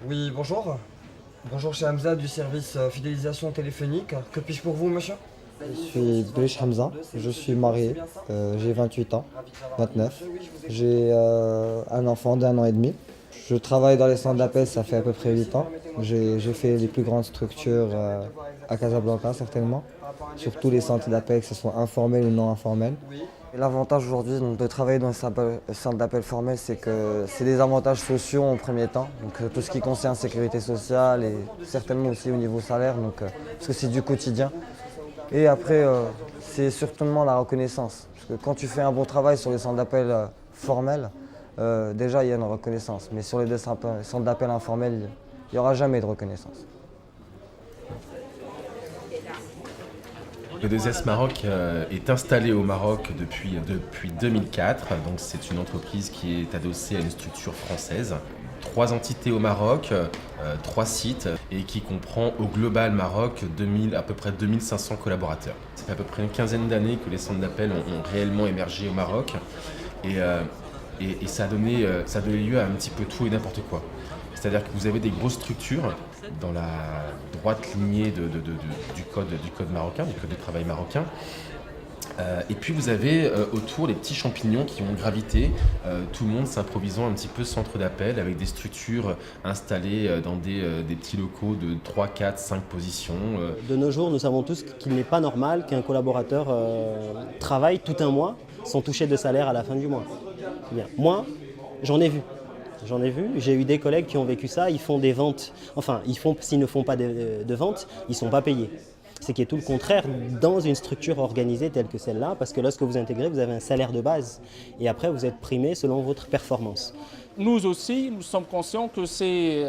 Oui, bonjour. Bonjour, chez Hamza du service fidélisation téléphonique. Que puis-je pour vous, monsieur? Je suis Blish Hamza, je suis marié, j'ai 28 ans, 29. J'ai un enfant d'un an et demi. Je travaille dans les centres d'appel, ça fait à peu près 8 ans. J'ai fait les plus grandes structures à Casablanca, certainement. Surtout les centres d'appel, que ce soit informels ou non informels. Et l'avantage aujourd'hui donc, de travailler dans les centres d'appel formels, c'est que c'est des avantages sociaux en premier temps. Donc tout ce qui concerne sécurité sociale et certainement aussi au niveau salaire, parce que c'est du quotidien. Et après, c'est surtout la reconnaissance. Parce que quand tu fais un bon travail sur les centres d'appel formels, déjà il y a une reconnaissance. Mais sur les centres d'appel informels, il n'y aura jamais de reconnaissance. Le 2S Maroc est installé au Maroc depuis 2004. Donc c'est une entreprise qui est adossée à une structure française. 3 entités au Maroc, 3 sites et qui comprend au global Maroc à peu près 2500 collaborateurs. Ça fait à peu près une quinzaine d'années que les centres d'appel ont réellement émergé au Maroc et ça a donné lieu à un petit peu tout et n'importe quoi. C'est-à-dire que vous avez des grosses structures dans la droite lignée du code marocain, du code du travail marocain. Et puis vous avez autour les petits champignons qui ont gravité, tout le monde s'improvisant un petit peu centre d'appel avec des structures installées dans des petits locaux de 3, 4, 5 positions. De nos jours, nous savons tous qu'il n'est pas normal qu'un collaborateur travaille tout un mois sans toucher de salaire à la fin du mois. Bien. Moi, j'en ai vu. J'ai eu des collègues qui ont vécu ça, ils font des ventes, s'ils ne font pas de ventes, ils ne sont pas payés. Ce qui est tout le contraire dans une structure organisée telle que celle-là, parce que lorsque vous intégrez, vous avez un salaire de base et après vous êtes primé selon votre performance. Nous aussi, nous sommes conscients que ces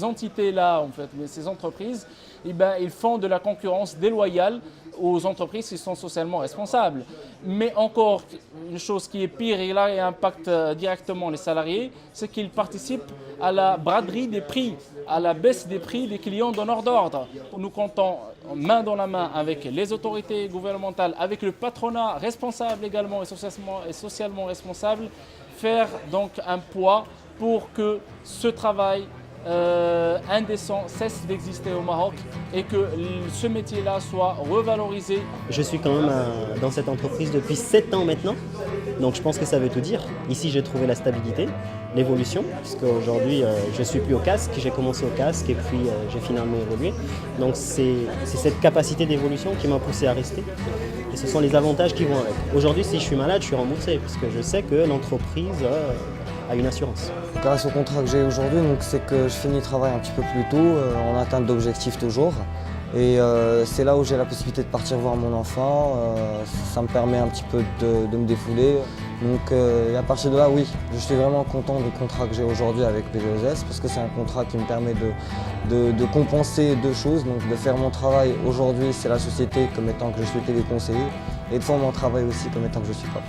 entités-là, en fait, ces entreprises, ils font de la concurrence déloyale aux entreprises qui sont socialement responsables. Mais encore, une chose qui est pire et là, et impacte directement les salariés, c'est qu'ils participent à la braderie des prix, à la baisse des prix des clients donneurs d'ordre. Nous comptons main dans la main avec les autorités gouvernementales, avec le patronat responsable également et socialement responsable, faire donc un poids pour que ce travail indécent cesse d'exister au Maroc et que ce métier-là soit revalorisé. Je suis quand même dans cette entreprise depuis 7 ans maintenant, donc je pense que ça veut tout dire. Ici j'ai trouvé la stabilité, l'évolution, puisque aujourd'hui je ne suis plus au casque, j'ai commencé au casque et puis j'ai finalement évolué. Donc c'est cette capacité d'évolution qui m'a poussé à rester et ce sont les avantages qui vont avec. Aujourd'hui si je suis malade, je suis remboursé puisque je sais que l'entreprise a une assurance. Grâce au contrat que j'ai aujourd'hui, c'est que je finis le travail un petit peu plus tôt, en atteinte d'objectifs toujours. Et c'est là où j'ai la possibilité de partir voir mon enfant, ça me permet un petit peu de me défouler. Donc et à partir de là, oui, je suis vraiment content du contrat que j'ai aujourd'hui avec B2S parce que c'est un contrat qui me permet de compenser 2 choses. Donc de faire mon travail aujourd'hui, c'est la société comme étant que je suis téléconseiller et de faire mon travail aussi comme étant que je suis papa.